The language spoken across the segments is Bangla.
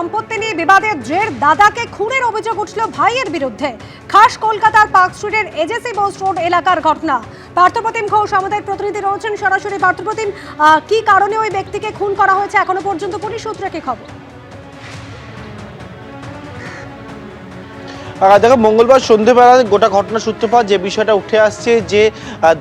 সম্পত্তি নিয়ে বিবাদের জের দাদাকে খুনের অভিযোগ উঠল ভাইয়ের বিরুদ্ধে। খাস কলকাতার পার্ক স্ট্রিটের এজেসি বোস রোড এলাকার ঘটনা। পার্থপ্রতিম ঘোষ আমাদের প্রতিনিধি রয়েছেন সরাসরি। পার্থপ্রতিম, কি কারণে ওই ব্যক্তিকে খুন করা হয়েছে এখনো পর্যন্ত পুলিশ সূত্রে কি খবর? দেখো, মঙ্গলবার সন্ধ্যেবেলা গোটা ঘটনা সূত্রপাত যে বিষয়টা উঠে আসছে যে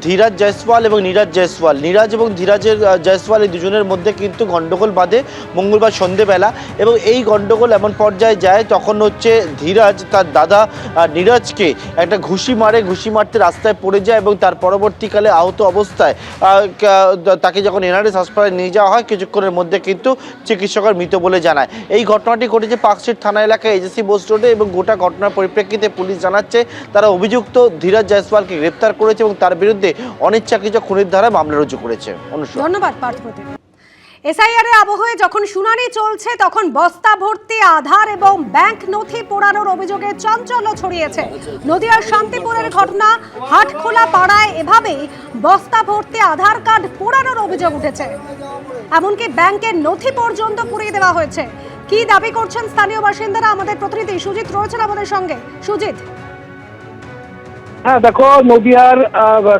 ধীরাজ জয়সওয়াল এবং নীরাজ জয়সওয়াল, নীরাজ এবং ধীরাজের জয়সওয়াল এই দুজনের মধ্যে কিন্তু গন্ডগোল বাঁধে মঙ্গলবার সন্ধ্যেবেলা। এবং এই গন্ডগোল এমন পর্যায়ে যায় তখন হচ্ছে ধীরাজ তার দাদা নীরাজকে একটা ঘুষি মারতে রাস্তায় পড়ে যায় এবং তার পরবর্তীকালে আহত অবস্থায় তাকে যখন এনআরএস হাসপাতালে নিয়ে যাওয়া হয় কিছুক্ষণের মধ্যে কিন্তু চিকিৎসকের মৃত বলে জানায়। এই ঘটনাটি ঘটেছে পার্ক স্ট্রিট থানা এলাকায় এজেসি বোস রোডে এবং গোটা ঘটনার পরিপ্রেক্ষিতে পুলিশ জানাচ্ছে তারা অভিযুক্ত ধীরাজ জয়সওয়ালকে গ্রেপ্তার করেছে এবং তার বিরুদ্ধে অনিচ্ছাকৃত খুনের ধারায় মামলা রুজু করেছে। ধন্যবাদ পার্থপ্রতিম। এসআইআর এর আবহে যখন শুনানি চলছে তখন বস্তা ভর্তি আধার এবং ব্যাংক নথি পোড়ানোর অভিযোগে চাঞ্চল্য ছড়িয়েছে। নদিয়ার শান্তিপুরের ঘটনা। হাটখোলা পাড়ায় এভাবেই বস্তা ভর্তি আধার কার্ড পোড়ানোর অভিযোগ উঠেছে, এমনকি ব্যাংকের নথি পর্যন্ত পুড়িয়ে দেওয়া হয়েছে। কি দাবি করছেন স্থানীয় বাসিন্দারা? আমাদের প্রতিনিধি সুজিত রয়েছেন আমাদের সঙ্গে। সুজিত। হ্যাঁ দেখো, নদিয়ার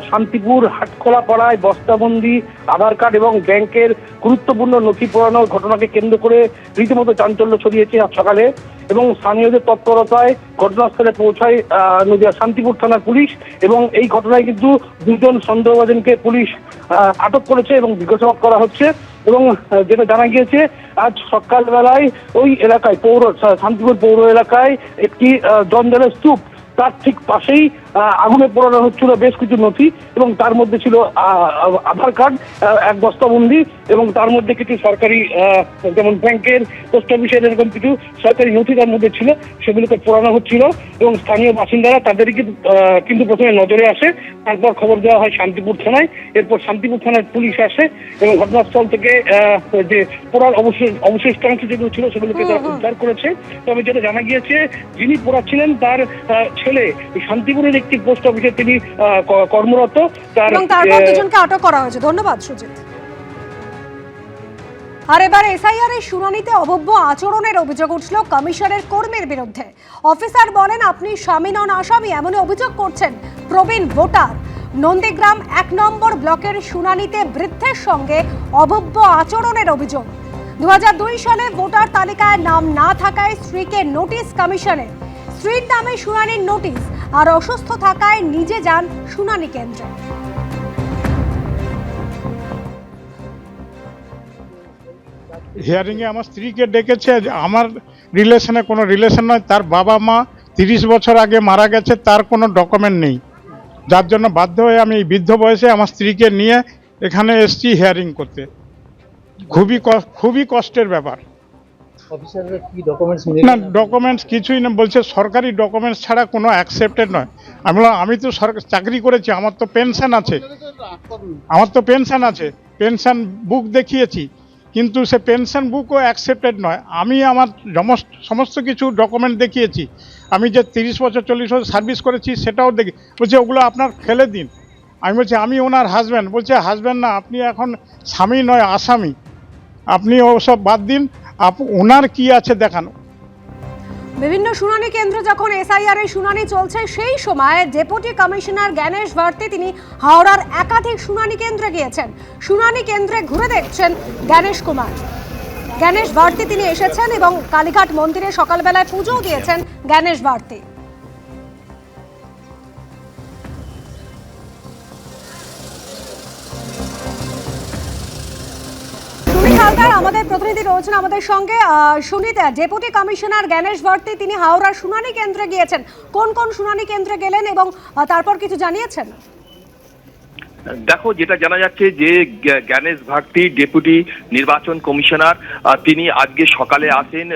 শান্তিপুর হাটখোলা পাড়ায় বস্তাবন্দি আধার কার্ড এবং ব্যাংকের গুরুত্বপূর্ণ নথি পোড়ানোর ঘটনাকে কেন্দ্র করে রীতিমতো চাঞ্চল্য ছড়িয়েছে আজ সকালে। এবং স্থানীয়দের তৎপরতায় ঘটনাস্থলে পৌঁছায় নদিয়া শান্তিপুর থানার পুলিশ এবং এই ঘটনায় কিন্তু দুজন সন্দেহভাজনকে পুলিশ আটক করেছে এবং জিজ্ঞাসাবাদ করা হচ্ছে। এবং যেটা জানা গিয়েছে আজ সকালবেলায় ওই এলাকায় শান্তিপুর পৌর এলাকায় একটি জঞ্জালের স্তূপ, তার ঠিক পাশেই আগুনে পোড়ানো হচ্ছিল বেশ কিছু নথি এবং তার মধ্যে ছিল আধার কার্ড এক বস্তাবন্দি এবং তার মধ্যে কিছু সরকারি যেমন ব্যাংকের, পোস্ট অফিসের এরকম কিছু সরকারি নথি তার মধ্যে ছিল, সেগুলোকে পোড়ানো হচ্ছিল। এবং স্থানীয় বাসিন্দারা তাদেরই কিন্তু প্রথমে নজরে আসে, তারপর খবর দেওয়া হয় শান্তিপুর থানায়। এরপর শান্তিপুর থানার পুলিশ আসে এবং ঘটনাস্থল থেকে যে পোড়ার অবশিষ্টাংশ যেগুলো ছিল সেগুলোকে তারা উদ্ধার করেছে। তবে যেটা জানা গিয়েছে যিনি পোড়াচ্ছিলেন তার ছেলে শান্তিপুরের একটি পোস্ট অফিসে তিনি কর্মরত। তারপর দুজনকে আটক করা হয়েছে। ধন্যবাদ সুজিত। আর এবার এসআইআর এর শুনানিতে অভব্য আচরণের অভিযোগ উঠল কমিশনের কর্মীর বিরুদ্ধে। অফিসার বলেন আপনি স্বামী নন আসামি, এমন অভিযোগ করছেন প্রবীণ ভোটার। নন্দীগ্রাম 1 নম্বর ব্লকের শুনানিতে বৃদ্ধের সঙ্গে অভব্য আচরণের অভিযোগ। 2002 সালে ভোটার তালিকায় নাম না থাকায় স্ত্রীকে নোটিশ কমিশনের। স্ত্রীর নামে শুনানির নোটিশ আর অসুস্থ থাকায় নিজে যান শুনানি কেন্দ্রে। হিয়ারিংয়ে আমার স্ত্রীকে ডেকেছে, আমার রিলেশনে কোনো রিলেশন নয়, তার বাবা মা 30 বছর আগে মারা গেছে, তার কোনো ডকুমেন্ট নেই, যার জন্য বাধ্য হয়ে আমি এই বৃদ্ধ বয়সে আমার স্ত্রীকে নিয়ে এখানে এসেছি হিয়ারিং করতে। খুবই কষ্টের ব্যাপার। না, ডকুমেন্টস কিছুই না, বলছে সরকারি ডকুমেন্টস ছাড়া কোনো অ্যাকসেপ্টেড নয়। আমি তো চাকরি করেছি, আমার তো পেনশন আছে, পেনশন বুক দেখিয়েছি, কিন্তু সে পেনশন বুকও অ্যাকসেপ্টেড নয়। আমি আমার সমস্ত কিছু ডকুমেন্ট দেখিয়েছি, আমি যে 30 বছর 40 বছর সার্ভিস করেছি সেটাও দেখি। বলছে ওগুলো আপনার ফেলে দিন। আমি বলছি আমি ওনার হাজব্যান্ড। বলছে হাজব্যান্ড না, আপনি এখন স্বামী নয় আসামি, আপনি ওসব বাদ দিন, ওনার কি আছে দেখানো। বিভিন্ন শুনানি কেন্দ্রে যখন এসআইআর এর শুনানি চলছে সেই সময় ডেপুটি কমিশনার জ্ঞানেশ ভারতী তিনি হাওড়ার একাধিক শুনানি কেন্দ্রে গিয়েছেন। শুনানি কেন্দ্রে ঘুরে দেখছেন জ্ঞানেশ ভারতী তিনি এসেছেন এবং কালীঘাট মন্দিরে সকালবেলায় পুজো দিয়েছেন জ্ঞানেশ ভারতী। আমাদের প্রতিনিধি রয়েছেন আমাদের সঙ্গে। সুনীতা, ডেপুটি কমিশনার জ্ঞানেশ ভারতী তিনি হাওড়ার শুনানি কেন্দ্রে গিয়েছেন, কোন কোন শুনানি কেন্দ্রে গেলেন এবং তারপর কিছু জানিয়েছেন? দেখো, যেটা জানা যাচ্ছে যে জ্ঞানেশ ভারতী ডেপুটি নির্বাচন কমিশনার, তিনি আজকে সকালে আসেন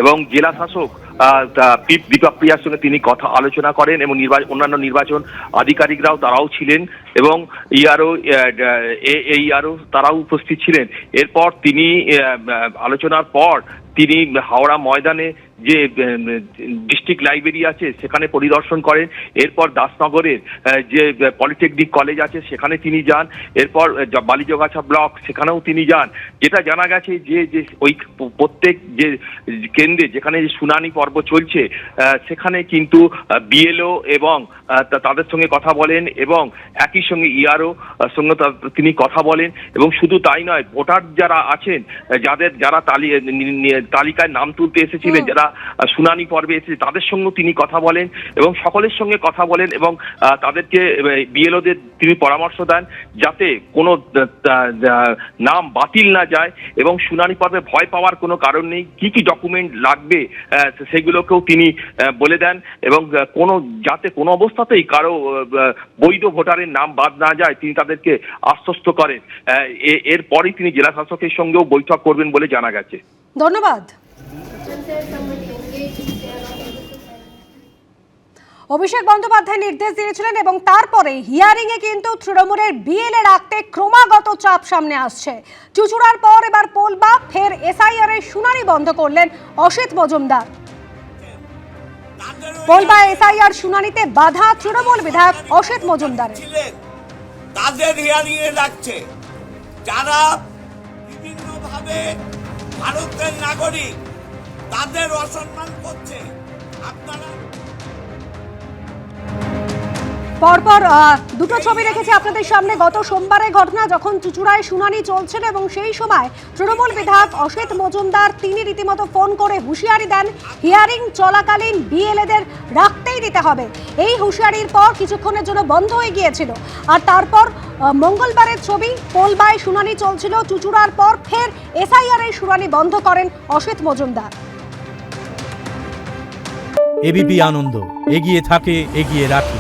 এবং জেলা শাসক দীপক প্রিয়ার সঙ্গে তিনি কথা আলোচনা করেন এবং অন্যান্য নির্বাচন আধিকারিকরাও তারাও ছিলেন এবং ইআরও তারাও উপস্থিত ছিলেন। এরপর তিনি আলোচনার পর তিনি হাওড়া ময়দানে যে ডিস্ট্রিক্ট লাইব্রেরি আছে সেখানে পরিদর্শন করেন, এরপর দাসনগরের যে পলিটেকনিক কলেজ আছে সেখানে তিনি যান, এরপর বালিজগাছা ব্লক সেখানেও তিনি যান। যেটা জানা গেছে যে ওই প্রত্যেক যে কেন্দ্রে যেখানে শুনানি পর্ব চলছে সেখানে কিন্তু বিএলও এবং তাদের সঙ্গে কথা বলেন এবং একই সঙ্গে ইআরও সঙ্গে তিনি কথা বলেন। এবং শুধু তাই নয়, ভোটার যারা আছেন যারা তালিকায় নাম তুলতে এসেছিলেন, যারা শুনানি পর্বে এসেছে তাদের সঙ্গেও তিনি কথা বলেন এবং সকলের সঙ্গে কথা বলেন এবং তাদেরকে বিএলওদের তিনি পরামর্শ দেন যাতে কোনো নাম বাতিল না যায় এবং শুনানি পর্বে ভয় পাওয়ার কোনো কারণ নেই। কি কি ডকুমেন্ট লাগবে সেগুলোকেও তিনি বলে দেন এবং যাতে কোনো অবস্থাতেই কারো বৈধ ভোটারের নাম বাদ না যায় তিনি তাদেরকে আশ্বস্ত করেন। এরপরই তিনি জেলা শাসকের সঙ্গেও বৈঠক করবেন বলে জানা গেছে। ধন্যবাদ। অভিষেক বন্দ্যোপাধ্যায় নির্দেশ দিয়েছিলেন এবং তারপরে হিয়ারিং এ কিন্তু তৃণমূলের বিএলএ রাখতে ক্রমাগত চাপ সামনে আসছে। চুচুড়ার পর এবার পোলবা, ফের এসআইআর এর শুনানি বন্ধ করলেন অসিত মজুমদার। পোলবা এসআইআর শুনানিতে বাধা তৃণমূল বিধায়ক অসিত মজুমদার। তাদের হিয়ারিং এ রাখছে যারা বিভিন্নভাবে ভারতের নাগরিক, তাদের অসম্মান করছে। আপনারা পরপর দুটো ছবি রেখেছি আপনাদের সামনে। গত সোমবারের ঘটনা, যখন চুচুড়ায় শুনানি চলছিল এবং সেই সময় তৃণমূল বিধায়ক অসিত মজুমদার তিনি রীতিমতো ফোন করে হুঁশিয়ারি দেন হিয়ারিং চলাকালীন বিএলএদের রাখতেই দিতে হবে। এই হুঁশিয়ারির পর কিছুক্ষণের জন্য বন্ধ হয়ে গিয়েছিল। আর তারপর মঙ্গলবারের ছবি, পোলবায় শুনানি চলছিল, চুচুড়ার পর ফের এসআইআর এর শুনানি বন্ধ করেন অসিত মজুমদার। এবিপি আনন্দ, এগিয়ে থাকে, এগিয়ে রাখে।